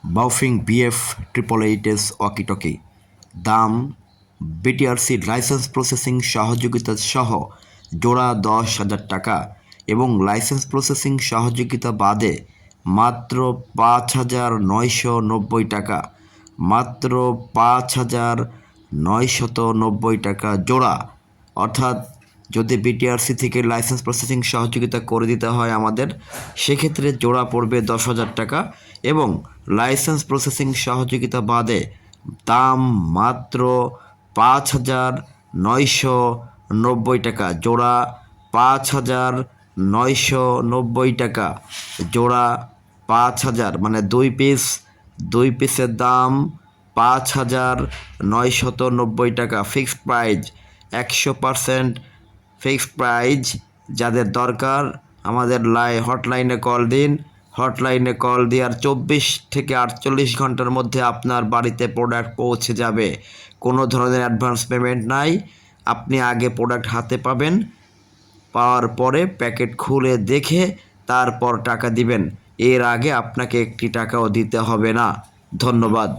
বাউফিং BF 888 walkie talkie. দাম BTRC licence processing সহযোগিতা সহ জোড়া 10,000 টাকা এবং লাইসেন্স প্রসেসিং সহযোগিতা বাদে মাত্র 5,990 টাকা, মাত্র 5,990 টাকা জোড়া। অর্থাৎ যদি বিটিআরসি থেকে লাইসেন্স প্রসেসিং সহযোগিতা করে দিতে হয় আমাদের, সেক্ষেত্রে জোড়া পড়বে 10,000 টাকা এবং লাইসেন্স প্রসেসিং সহযোগিতা বাদে দাম মাত্র 5,990 টাকা জোড়া, 5,990 টাকা জোড়া, 5,000 মানে দুই পিসের দাম 5,990 টাকা। Fixed price, 100% fixed price. যাদের দরকার আমাদের হটলাইনে কল দিন। হটলাইনে কল দেওয়ার 24 থেকে 48 ঘন্টার মধ্যে আপনার বাড়িতে প্রোডাক্ট পৌঁছে যাবে। কোনো ধরনের অ্যাডভান্স পেমেন্ট নাই। আপনি আগে প্রোডাক্ট হাতে পাবেন, পাওয়ার পরে প্যাকেট খুলে দেখে তারপর টাকা দিবেন। এর আগে আপনাকে একটি টাকাও দিতে হবে না। ধন্যবাদ।